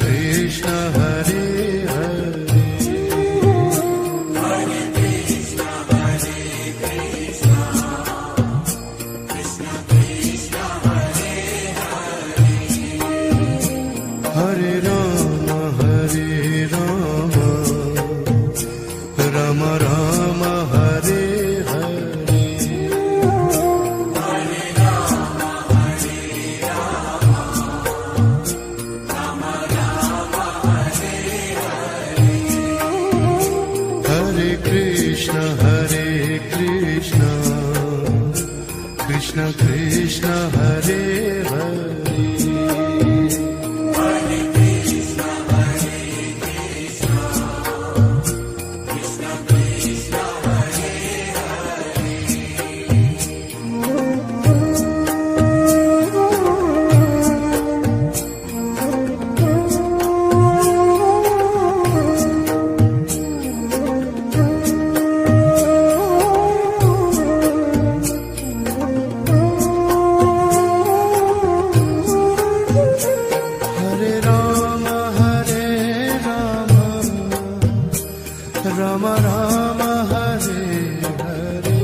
Krishna Hare Hare Hare Ram Ram Ram Hare Hare Hare Krishna Krishna Krishna Hare Hare Ram Ram Hare Hare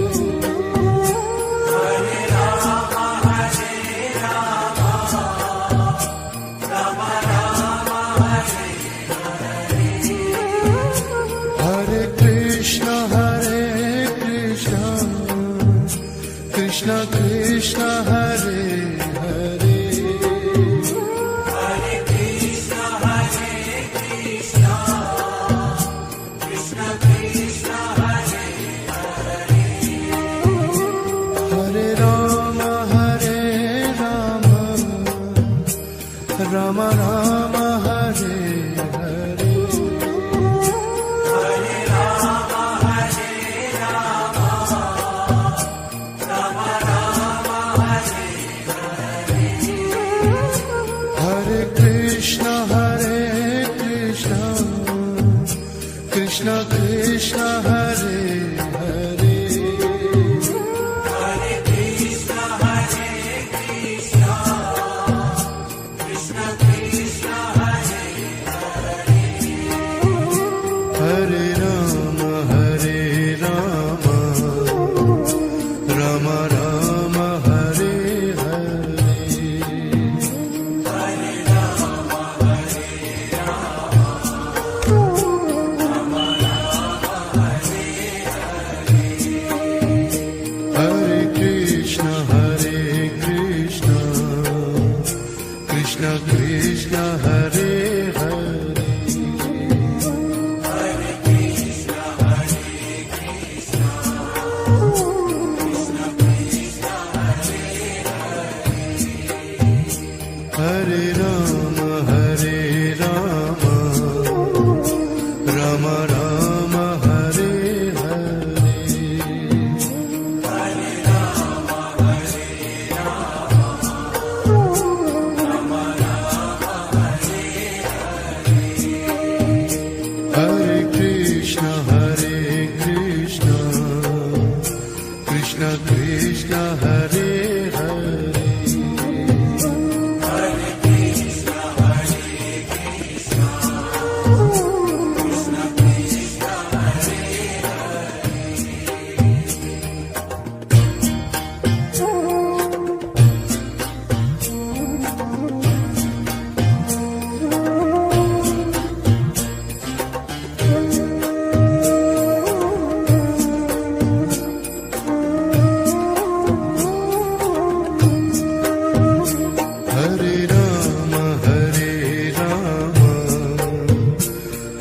Hare Krishna Krishna Krishna Hare Hare Ram Ram Hare Hare Hare Krishna Krishna Krishna Hare Hare Hare Ram Ram Ram Hare Hare Hare Krishna Krishna Krishna Hare Hare Hare Ram Ram Ram Hare Hare Hare Krishna Krishna Krishna Hare Hare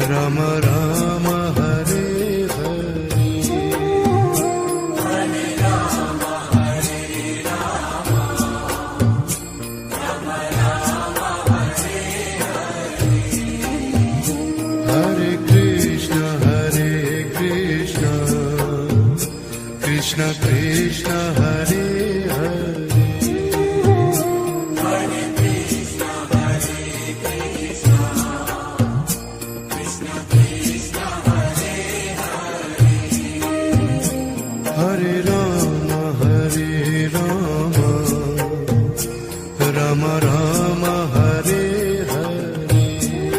Ram Ram Hare Hare Hare Krishna Krishna Krishna Hare Hare Hare Ram Ram Ram Hare Hare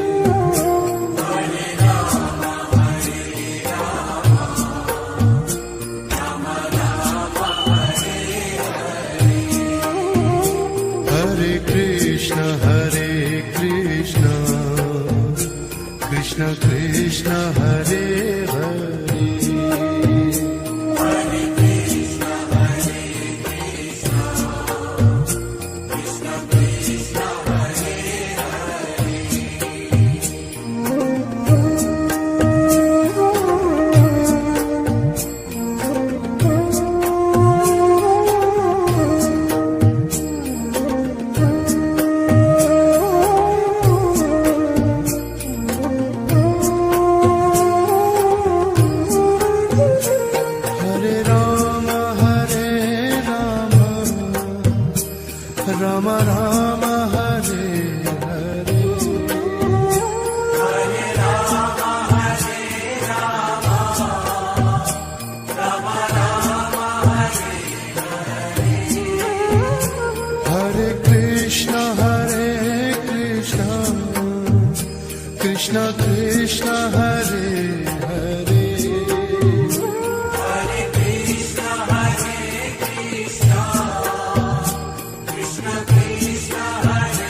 Krishna Krishna Hare Hare Rama Rama Hare Hare Hare Rama Hare Rama Rama Rama Hare Hare Hare Krishna Krishna Krishna Hare Hare Hare Krishna Hare Krishna Krishna Krishna Hare Hare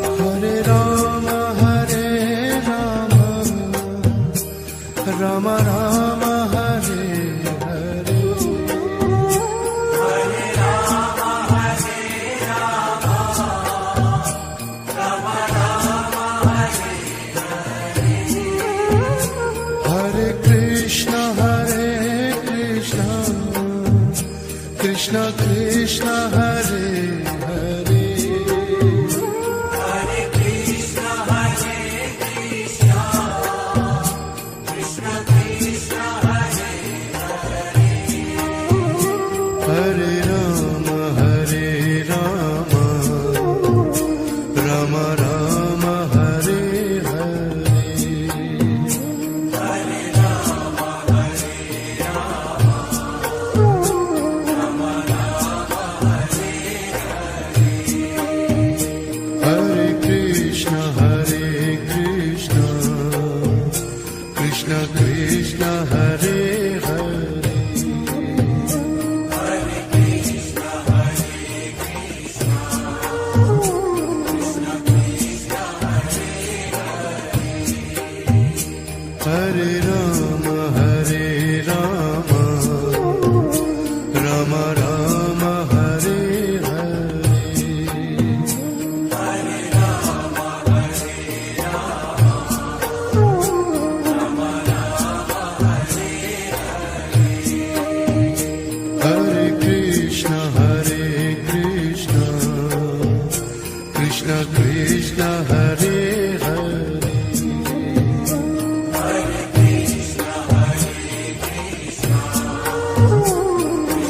Hare Rama Rama Rama Hare Hare Hare Rama Hare Rama Rama Rama Hare Hare Krishna Krishna Krishna Hare Hare Hare Krishna Hare Krishna Krishna Krishna Hare Hare Rama Rama Rama Hare Hare Hare Rama Hare Rama Rama Rama Hare Hare Krishna Krishna Krishna Hare Hare Hare Krishna Hare Krishna Krishna Krishna Hare Hare Rama Rama Rama Hare Hare Hare Rama Hare Rama Rama Rama Hare Hare Krishna Krishna Krishna Hare Hare Hare Krishna Hare Krishna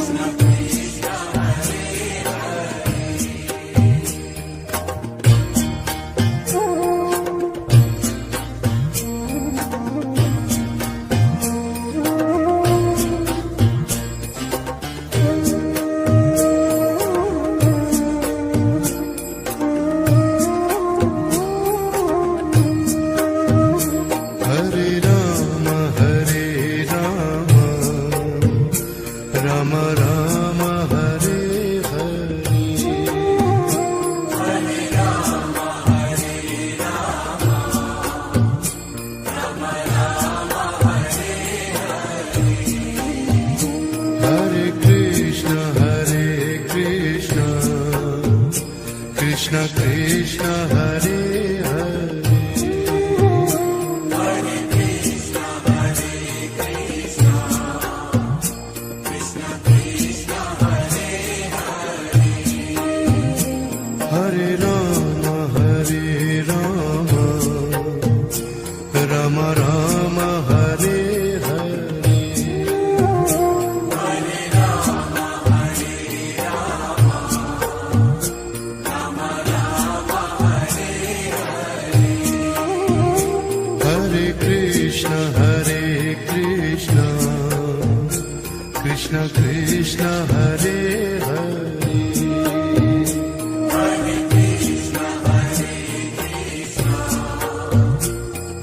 Krishna Krishna Hare Hare Rama Rama Rama Hare Hare Hare Rama Hare Rama Rama Rama Hare Hare Krishna Krishna Krishna Hare Hare Hare Krishna Hare Krishna Krishna Krishna Hare Hare Rama Rama Rama Hare Hare Hare Rama Hare Rama Rama Rama Hare Hare Krishna Krishna Krishna Hare Hare Hare Krishna Hare Krishna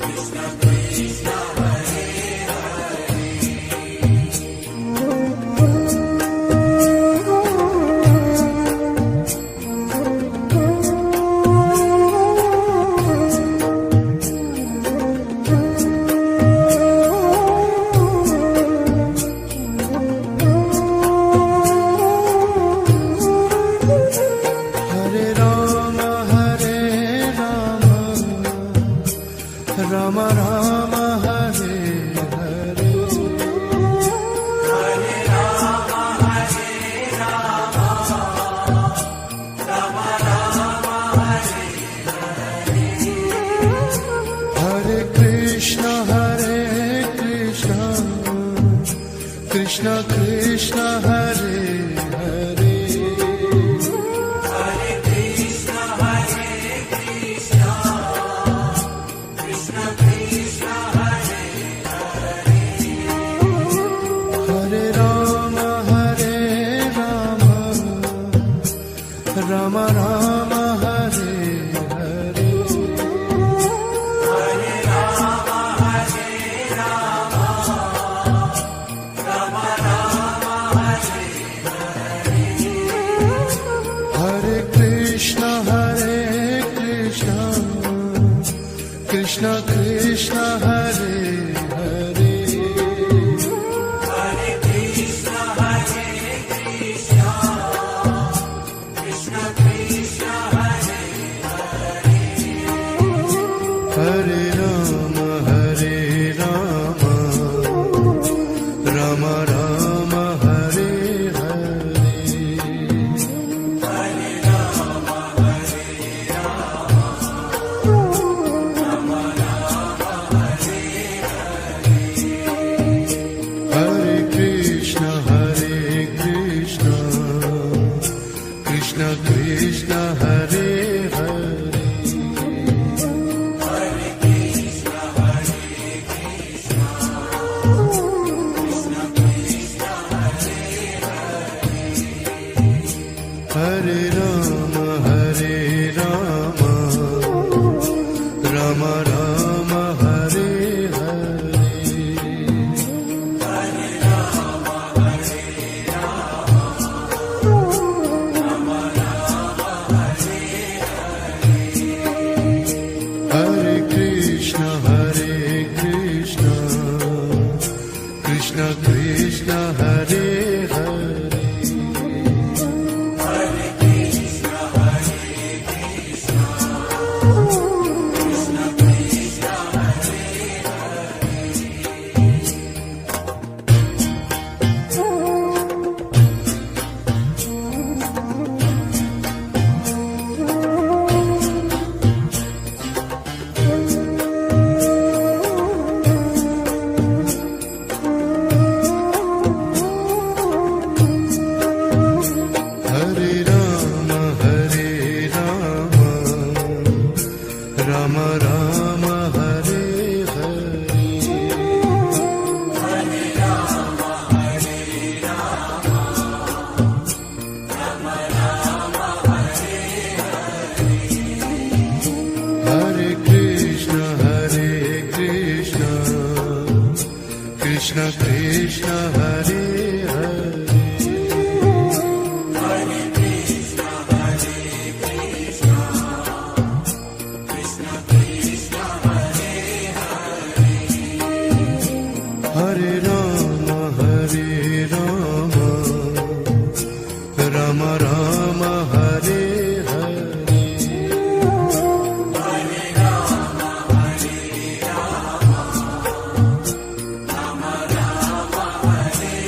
Krishna Krishna Hare Rama Rama Hare Hare Hare Rama Hare Rama Rama Rama Hare Hare Krishna Krishna Krishna Hare Hare Hare Krishna Hare Krishna Krishna Krishna Hare Hare Rama Rama Rama Hare Hare Hare Rama Hare Rama Rama Rama Hare Hare Krishna Krishna Krishna Hare Hare Hare Krishna Hare Krishna Krishna Krishna Hare Hare Rama Rama Rama Hare Hare Hare Rama Hare Rama Rama Rama Hare Hare Krishna Krishna Krishna Hare Hare Hare Krishna Hare Krishna Krishna Krishna Hare Hare Rama Rama Rama Hare Hare Hare Rama Hare Rama Rama Rama Hare Hare Krishna Krishna Krishna Hare Hare Hare Krishna Hare Krishna Krishna Krishna Hare Hare Rama Rama Rama Hare Hare Hare Rama Hare Rama Rama Rama Hare Hare Krishna Krishna Krishna Hare Hare Hare Krishna Hare Krishna Krishna Krishna Hare Hare Rama Rama Rama Hare Hare Hare Rama Hare Rama Rama Rama Hare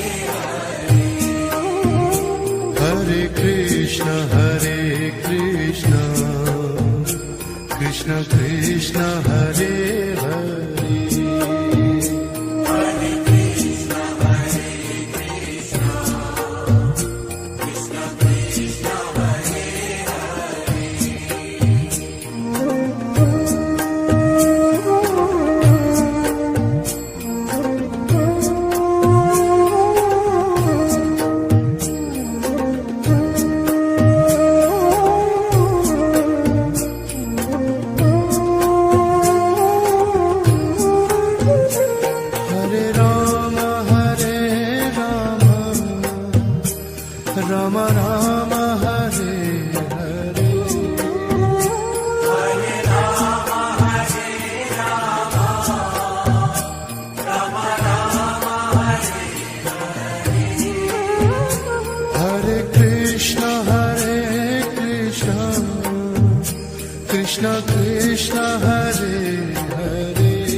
Hare Krishna Krishna Krishna Hare Hare Hare Krishna Hare Krishna Krishna Krishna Hare Hare Rama Rama Rama Hare Hare Hare Rama Hare Rama Rama Rama Hare Hare Krishna Krishna Krishna Hare Hare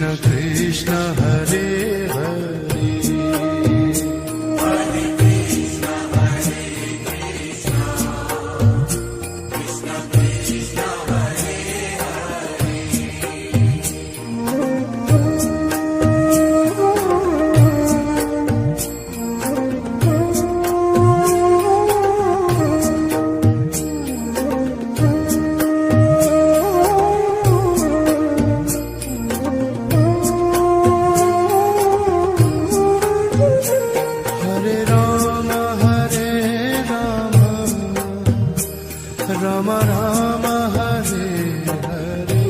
Krishna Krishna Hare Hare Hare Krishna, Hare Krishna, Krishna Krishna, Hare Hare Rama Hare Rama Rama Rama Hare Hare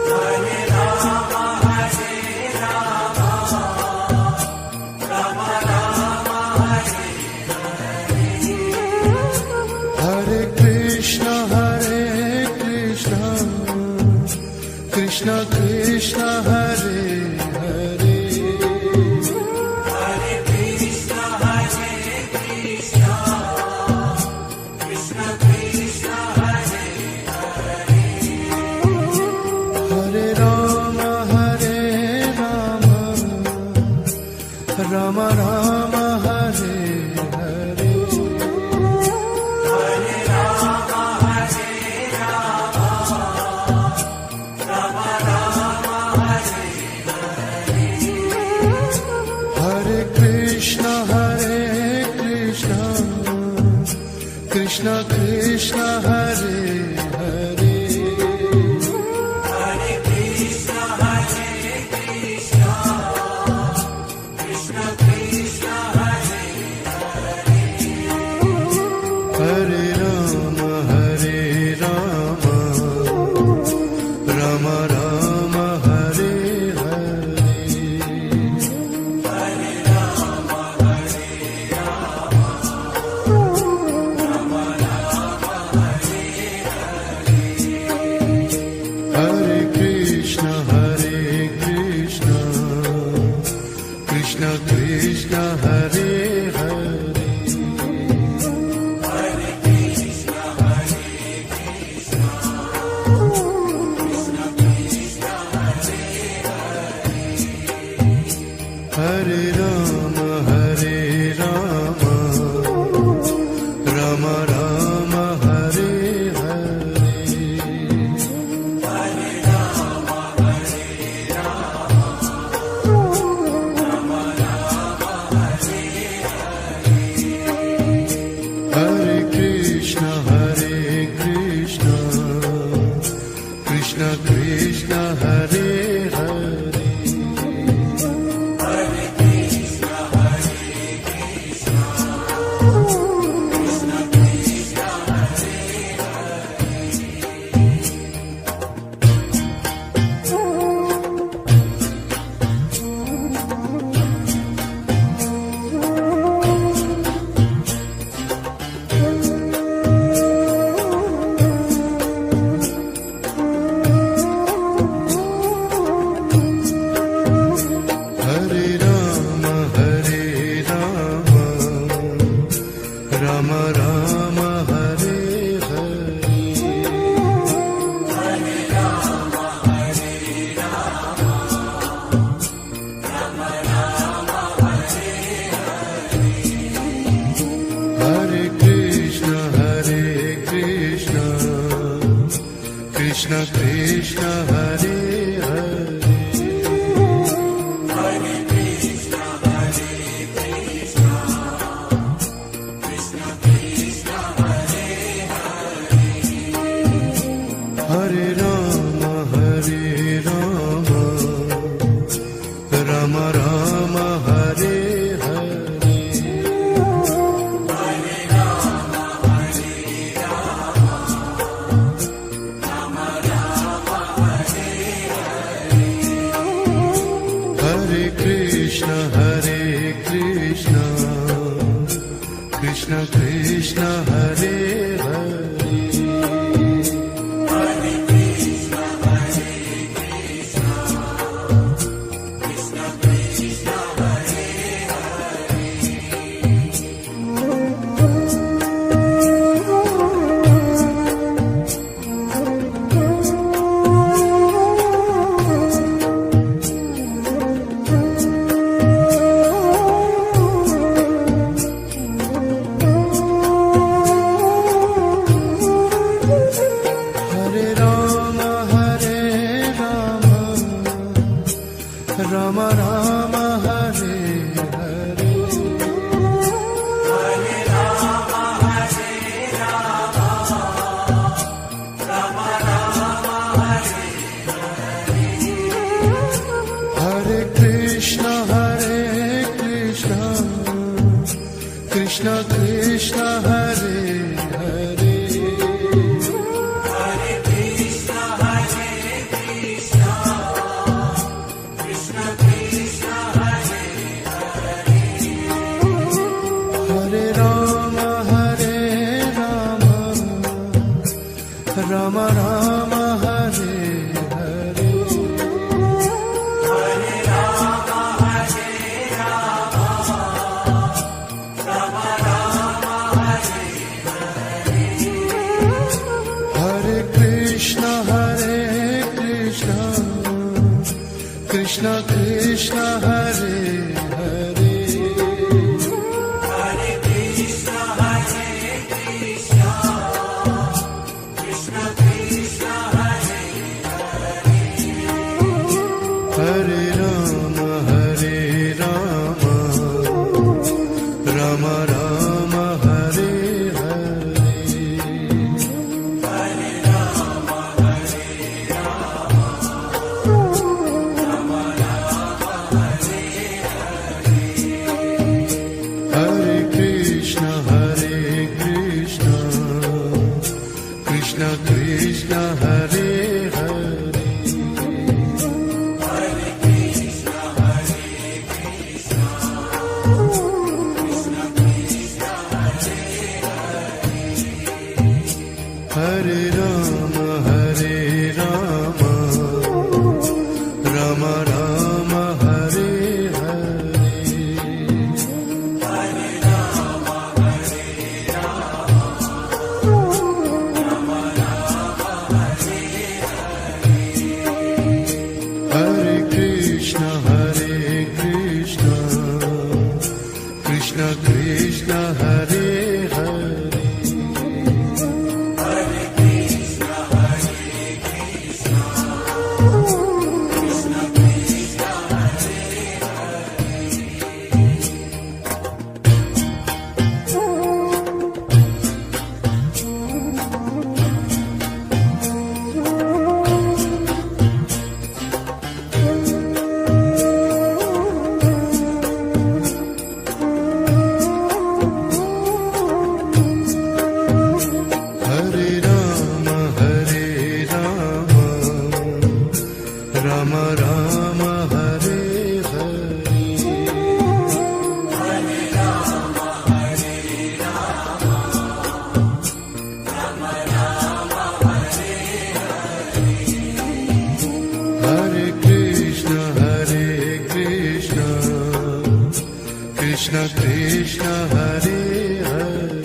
Hare Rama, Hare Rama, Rama Rama, Hare Hare Krishna Krishna Krishna Hare Hare Hare Krishna, Hare Krishna, Krishna Krishna, Hare Hare Rama Hare Rama Rama Rama Hare Hare Hare Rama, Hare Rama, Rama Rama, Hare Hare Krishna Krishna Krishna Hare Hare Hare Krishna, Hare Krishna, Krishna Krishna, Hare Hare Rama Hare Rama Rama Rama Hare Hare Hare Rama, Hare Rama, Rama Rama, Hare Hare Krishna Krishna Krishna Hare Hare Hare Krishna, Hare Krishna, Krishna Krishna, Hare Hare Rama Hare Rama Rama Rama Hare Hare Hare Rama, Hare Rama, Rama Rama, Hare Hare Krishna Krishna Krishna Hare Hare Hare Krishna, Hare Krishna, Krishna Krishna, Hare Hare Rama Hare Rama Rama Rama Hare Hare Hare Rama, Hare Rama, Rama Rama, Hare Hare Krishna Krishna Krishna Hare Hare Hare Krishna, Hare Krishna, Krishna Krishna, Hare Hare Rama Hare Rama Rama Rama Hare Hare Hare Rama, Hare Rama, Rama Rama, Hare Hare Krishna Krishna Krishna Hare Hare Hare Krishna, Hare Krishna, Krishna Krishna, Hare Hare Krishna, Krishna Krishna, Hare Hare. Hare Rama, Rama Rama, Hare Hare. Hare Krishna, Krishna Krishna, Hare Hare. Hare Rama, Rama Rama, Hare Hare. Hare Krishna, Krishna Krishna, Hare Hare. Hare Rama, Rama Rama, Hare Hare. Hare Krishna, Krishna Krishna, Hare Hare.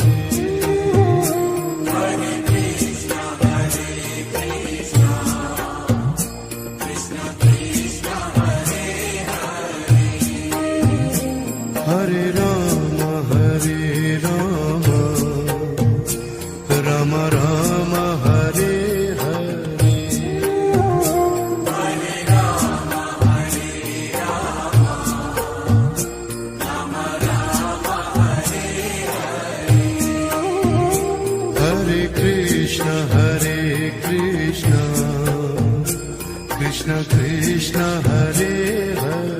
Hare Rama, Rama Rama, Hare Hare. Hare Krishna, Krishna Krishna, Hare Hare.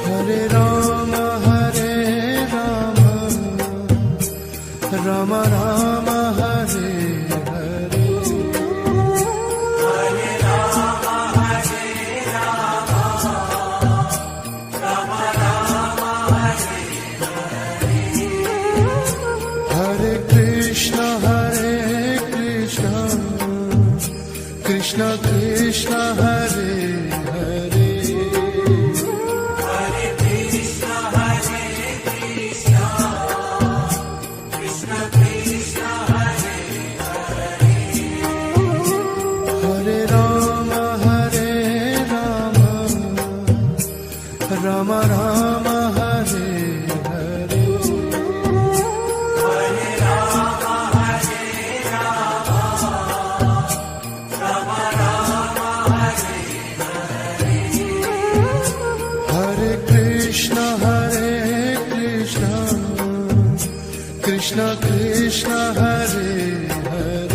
Hare Rama, Rama Rama, Hare Hare. Hare Krishna, Krishna Krishna, Hare Hare. Hare Rama, Rama Rama, Hare Hare. Hare Krishna, Krishna Krishna, Hare Hare.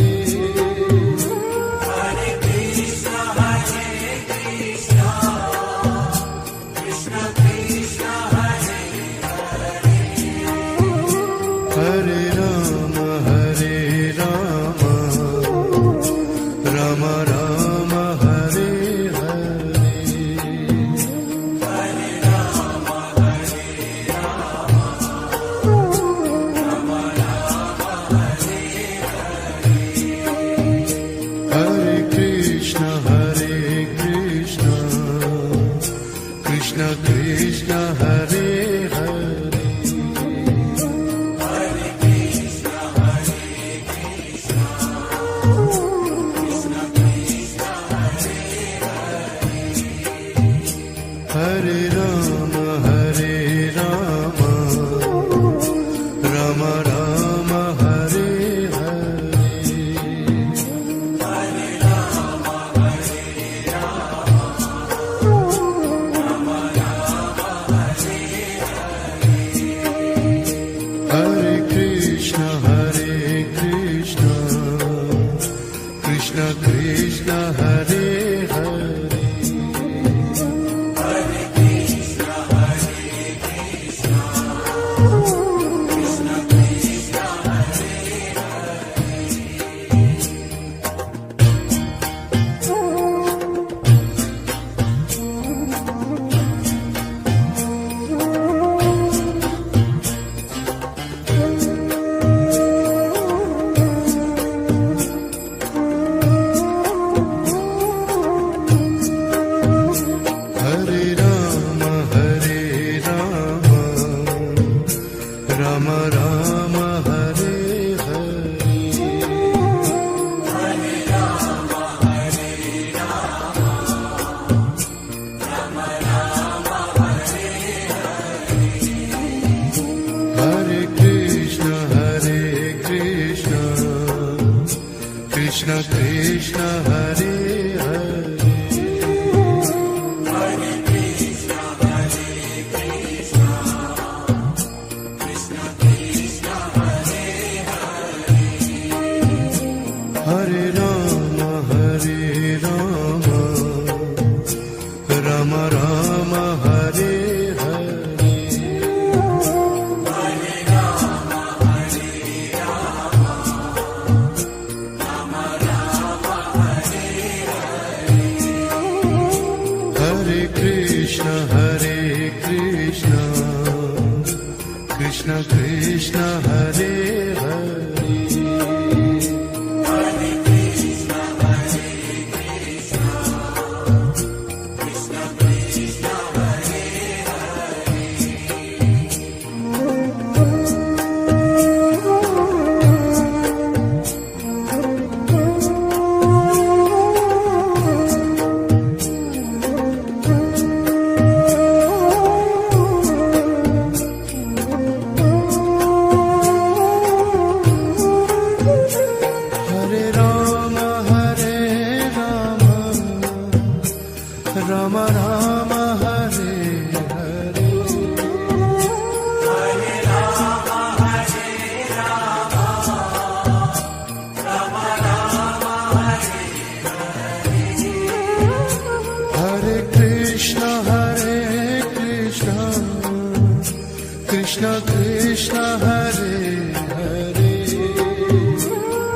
Ram Hare Hare Hare Ram Hare Ram Ram Ram Hare Hare Krishna Krishna Krishna Hare Hare Hare Krishna Krishna Krishna Hare Hare Ram Ram Ram Hare Hare Hare Ram Hare Ram Ram Ram Hare Hare Krishna Krishna Krishna Hare Hare Hare Krishna Krishna Krishna Hare Hare Ram Ram Ram Hare Hare Hare Ram Hare Ram Ram Ram Hare Hare Krishna Krishna Krishna Hare Hare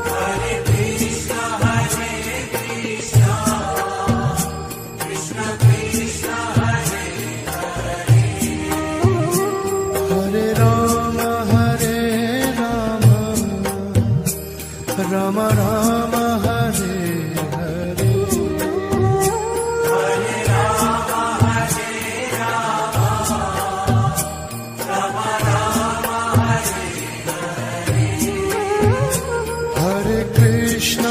Hare Krishna Krishna Krishna Hare Hare Ram Ram Ram Hare Hare Hare Ram Hare Ram Ram Ram Hare Hare Krishna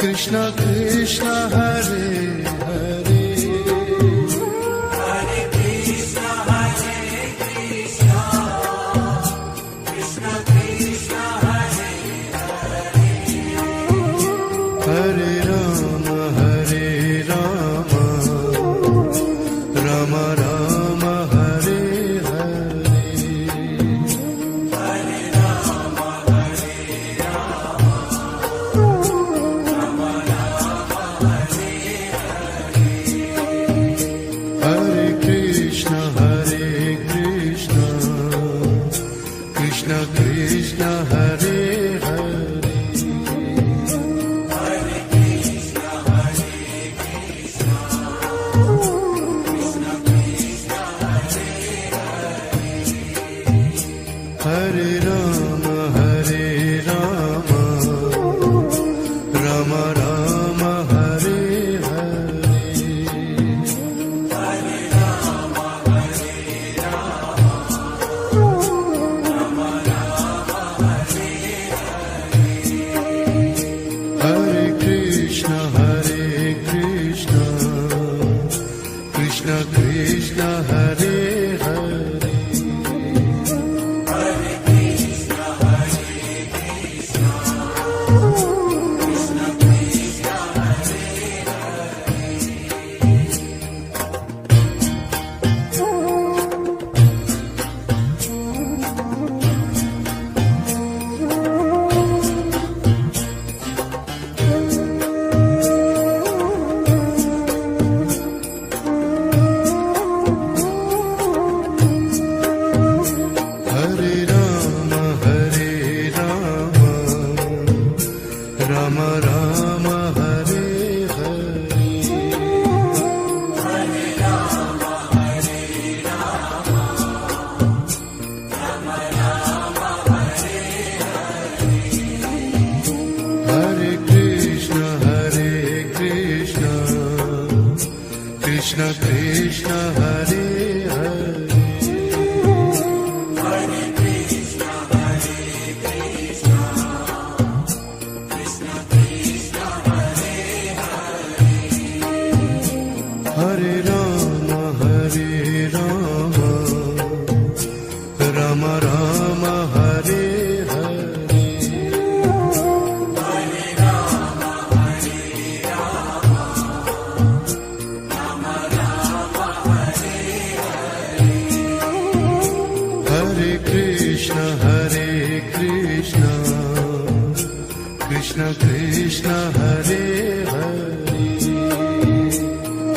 Krishna Krishna Hare Hare Hare Krishna Krishna Krishna Hare Hare Ram Ram Ram Hare Hare Hare Ram Hare Ram Ram Ram Hare Hare Krishna Krishna Krishna Hare Hare Hare Krishna Krishna Krishna Hare Hare Ram Ram Ram Hare Hare Hare Ram Hare Ram Ram Ram Hare Hare Krishna Krishna Krishna Hare Hare Hare Krishna Krishna Krishna Hare Hare Ram Ram Ram Hare Hare Hare Ram Hare Ram Ram Ram Hare Hare Krishna Krishna Krishna Hare Hare Ram Ram Hare Hare Hare Ram Ram Ram Hare Hare Krishna Krishna Krishna Hare Hare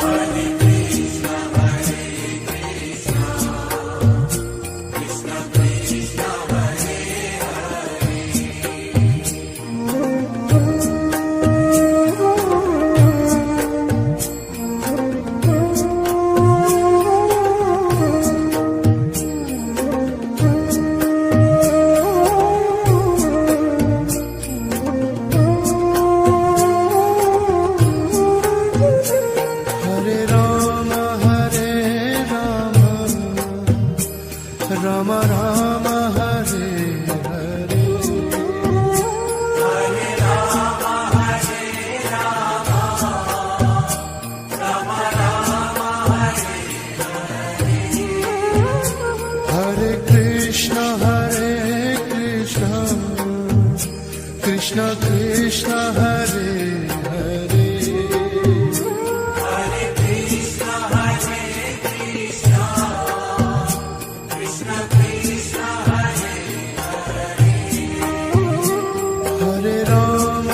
Hare Krishna Krishna Krishna Hare Hare Ram Ram Ram Hare Hare Hare Ram Ram Ram Hare Hare Krishna Krishna Krishna Hare Hare Hare Krishna Krishna Krishna Hare Hare Ram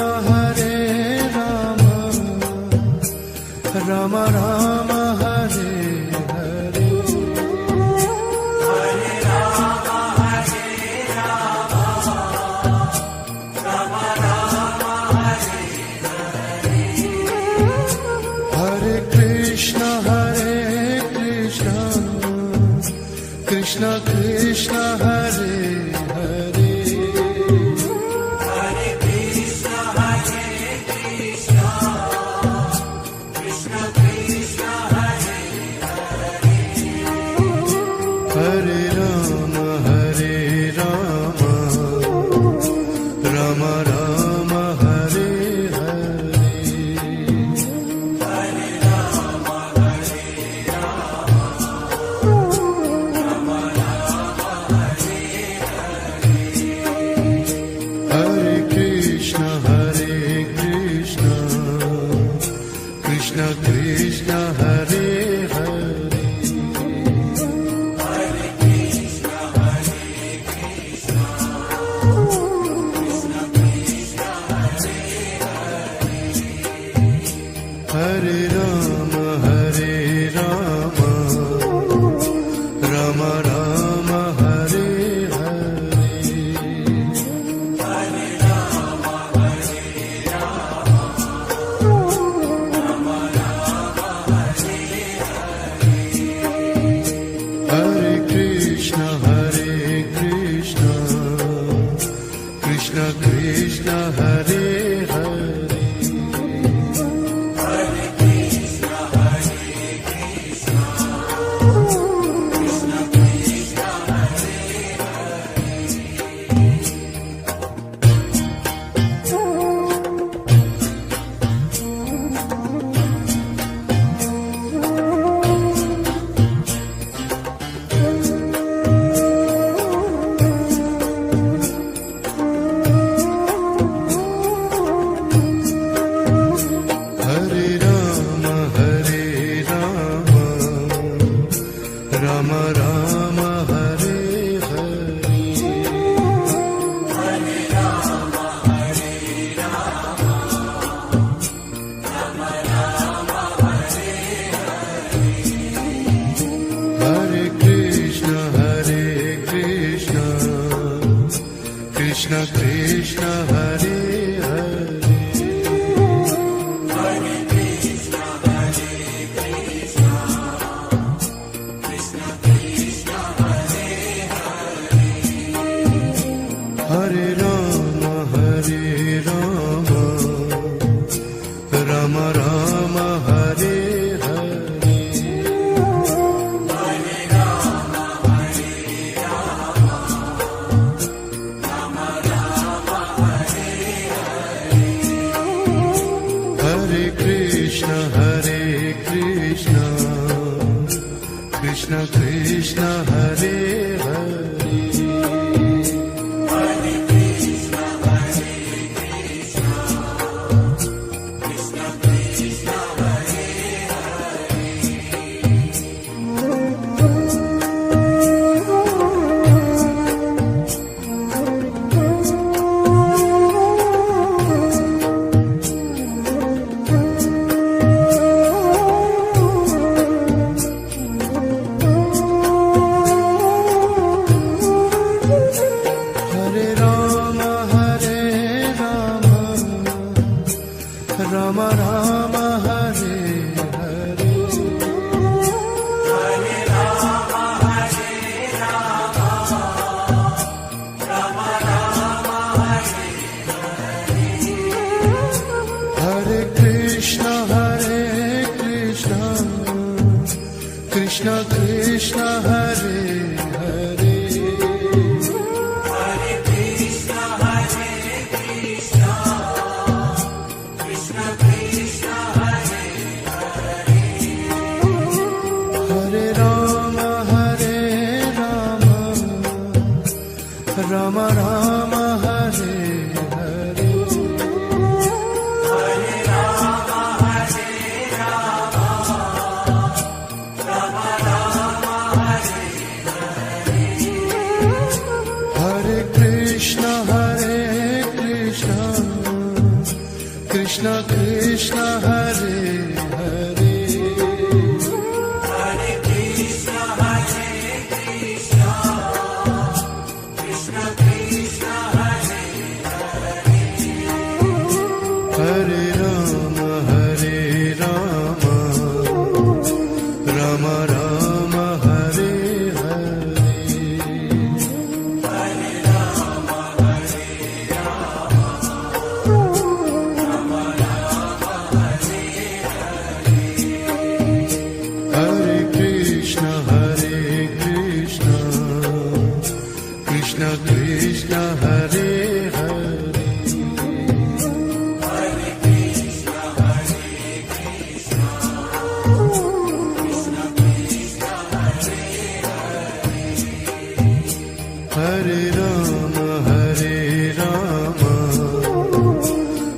Ram Ram Hare Hare Hare Ram Ram Ram Hare Hare Krishna Krishna Krishna Hare Hare Hare Krishna Krishna Krishna Hare Hare Ram Ram Ram Hare Hare Hare Ram Hare Krishna Krishna Krishna Hare Hare Hare Krishna Krishna Krishna Hare Hare Ram Ram Ram Hare Hare Hare Ram Hare Krishna Krishna Krishna Hare Hare Hare Krishna Krishna Krishna Hare Hare Ram Ram Ram Hare Hare Hare Ram Ram Ram Hare Hare Krishna Krishna Krishna Hare Hare Hare Krishna Krishna Krishna Hare Hare Ram Ram Ram Hare Hare Hare Ram Ram Ram Hare Rama Rama Hare Hare Hare Krishna Krishna Krishna Hare Hare Hare Rama Rama Rama Hare Hare Hare Krishna Krishna Krishna Hare Hare Hare Rama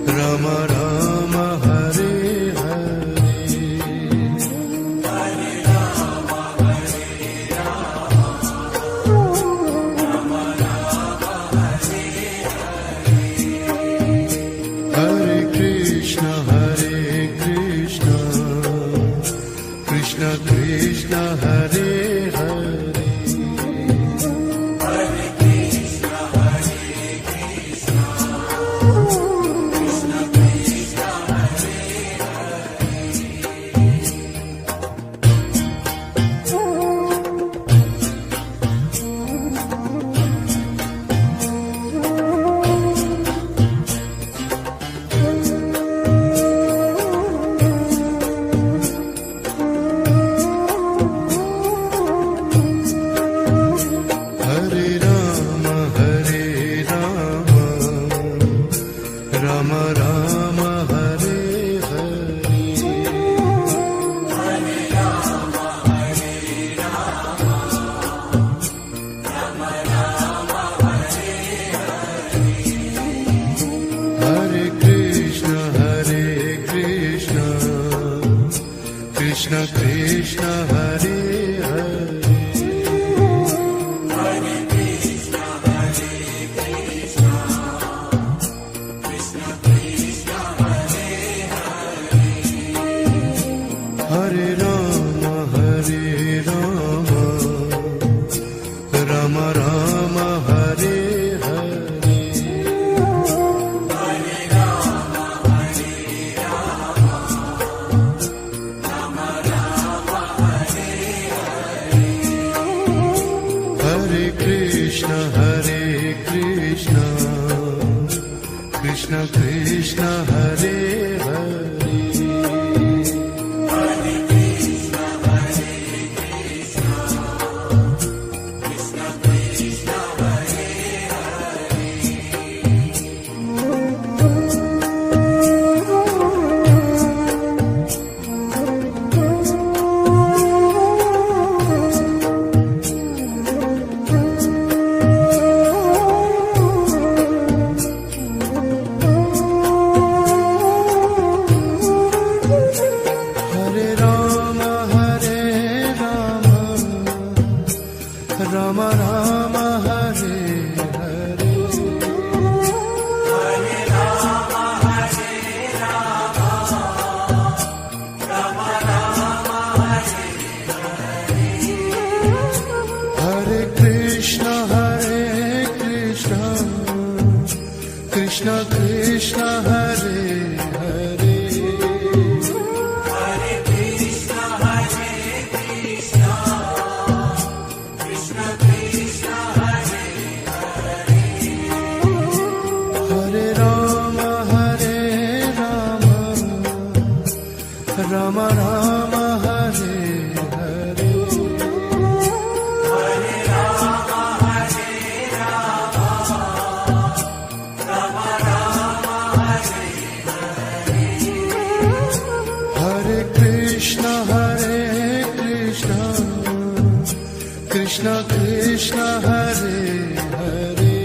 Rama Rama Hare Hare Hare Krishna Krishna Krishna Hare Hare Hare Rama Rama Rama Hare Hare Hare Krishna Krishna Krishna Hare Hare Hare Rama Rama Rama Hare Hare Hare Krishna Krishna Krishna Hare Hare Rama Rama Hare Hare Hare Krishna Krishna Krishna Hare Hare Hare Rama Rama Rama Hare Hare Hare Krishna Krishna Krishna Hare Hare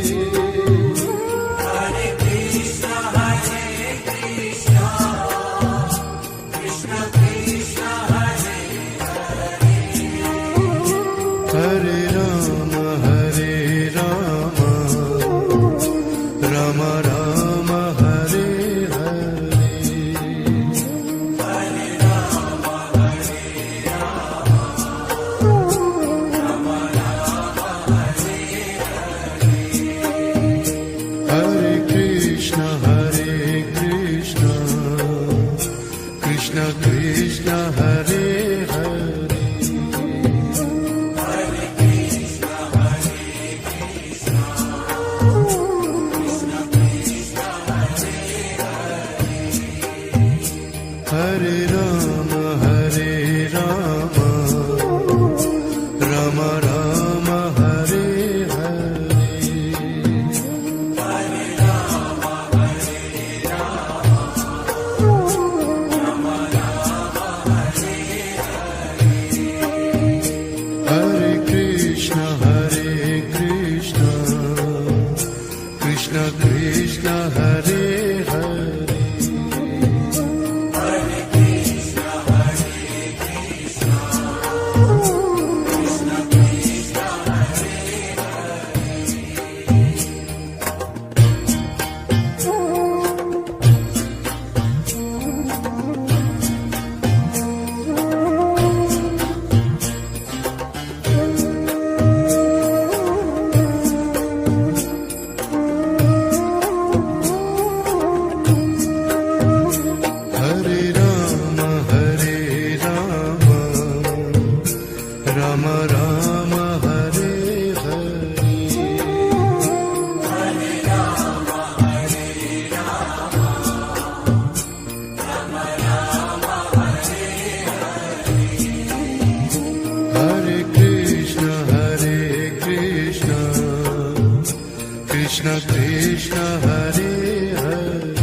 Krishna Krishna Hare Hare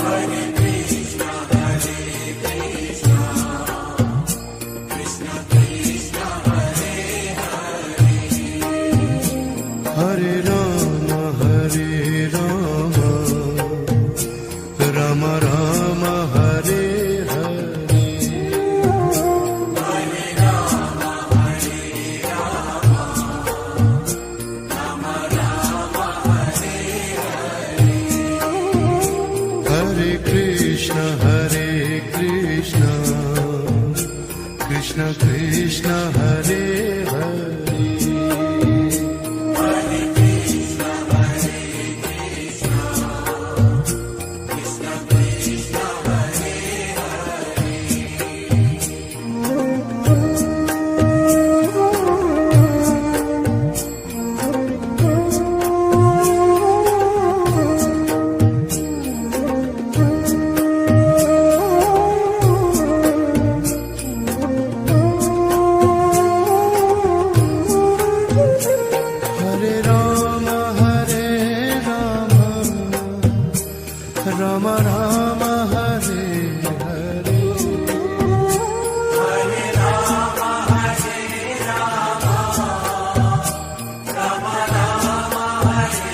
Hare Krishna, Hare Krishna, Krishna Krishna, Hare Hare. Hare Rama Rama Rama Hare Hare Hare Rama, Hare Rama, Rama Rama, Hare Hare. Hare Krishna Krishna Krishna Hare Hare Hare Krishna, Hare Krishna, Krishna Krishna, Hare Hare Rama Rama Rama Hare Hare Hare Rama, Hare Rama, Rama Rama, Hare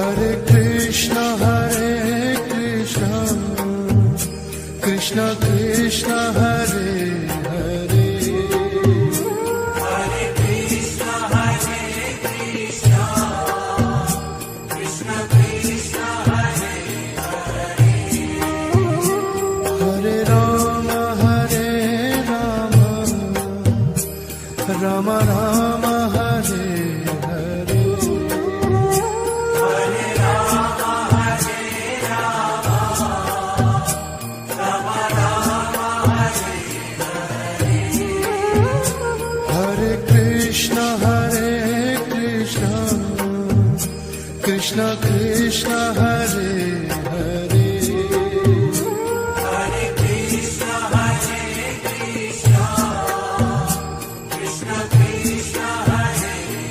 Hare Krishna Krishna Krishna Hare Hare Hare Krishna, Hare Krishna, Krishna Krishna, Hare Hare Rama Rama Rama Hare Hare Hare Rama, Hare Rama, Rama Rama, Hare Hare Krishna Krishna Krishna Hare Hare Hare Krishna, Hare Krishna, Krishna Krishna, Hare Hare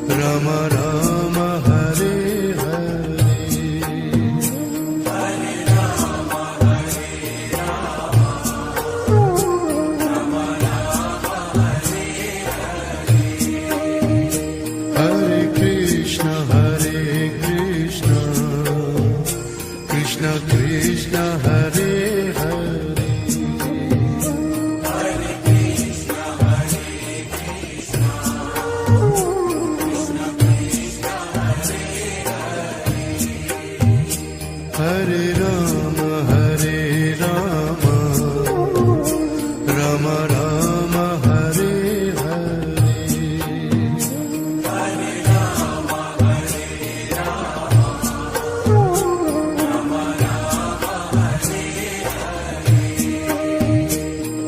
Rama Rama Rama Hare Hare Hare Rama, Hare Rama, Rama Rama, Hare Hare Krishna Krishna Krishna Hare Hare Hare Krishna, Hare Krishna, Krishna Krishna, Hare Hare Rama Rama Rama Hare Hare Hare Rama, Hare Rama, Rama Rama, Hare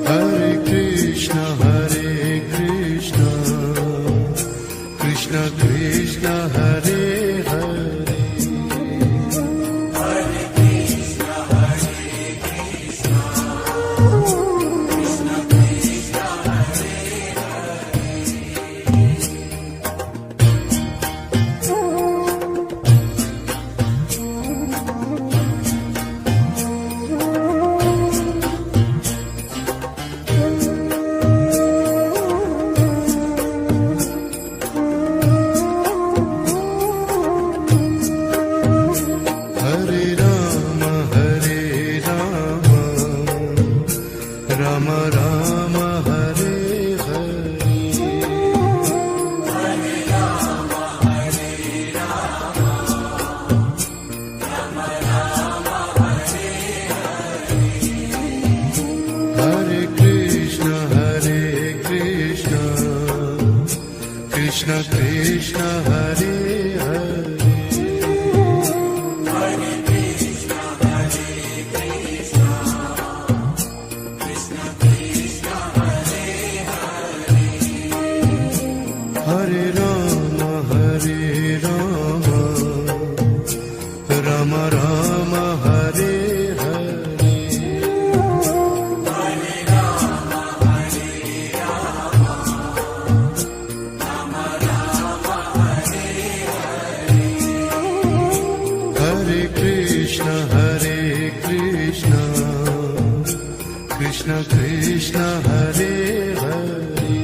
Hare Krishna Krishna Krishna Hare Hare Hare Krishna, Hare Krishna, Krishna Krishna, Hare Hare Rama Rama Rama Hare Hare Hare Rama, Hare Rama, Rama Rama, Hare Hare Krishna Krishna Krishna Hare Hare Hare Krishna, Hare Krishna, Krishna Krishna, Hare Hare Rama Rama Rama Hare Hare Krishna Krishna Hare Hare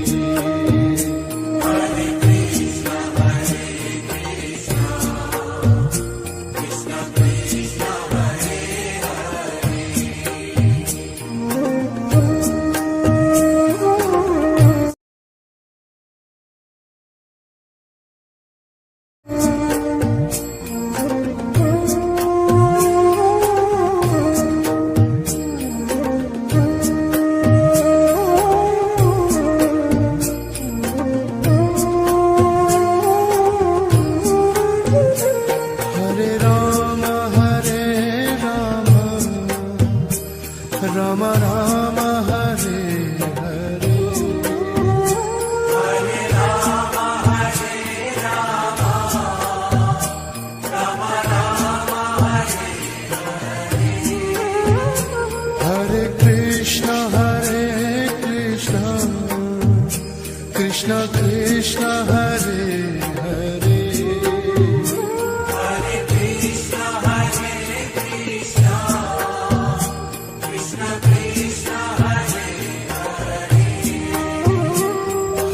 Hare Krishna, Hare Krishna, Krishna Krishna, Hare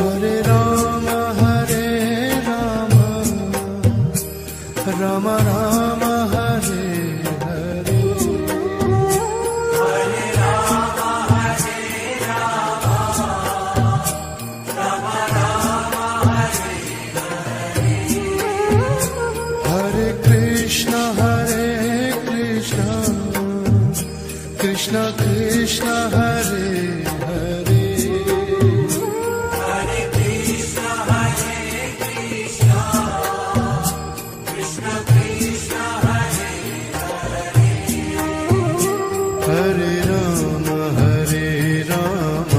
Hare Ram Ram Ram Hare Hare Hare Krishna Krishna Krishna Hare Hare Hare Ram Ram Ram Hare Hare Hare Krishna Krishna Krishna Hare Hare Hare Ram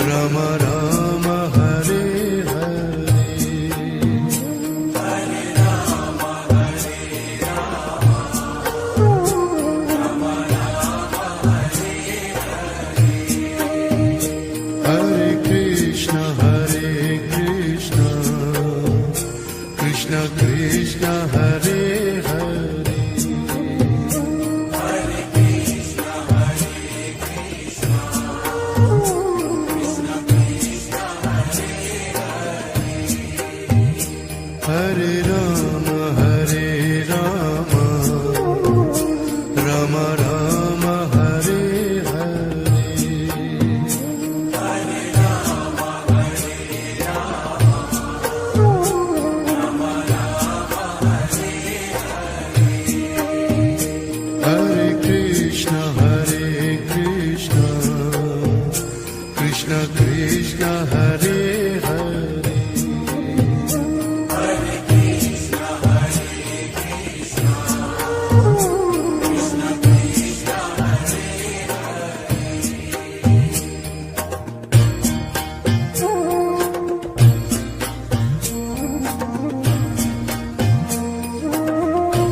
Ram Ram Hare Hare Hare Krishna Krishna Krishna Hare Hare Hare Ram Ram Ram Hare Hare Hare Krishna Krishna Krishna Hare Hare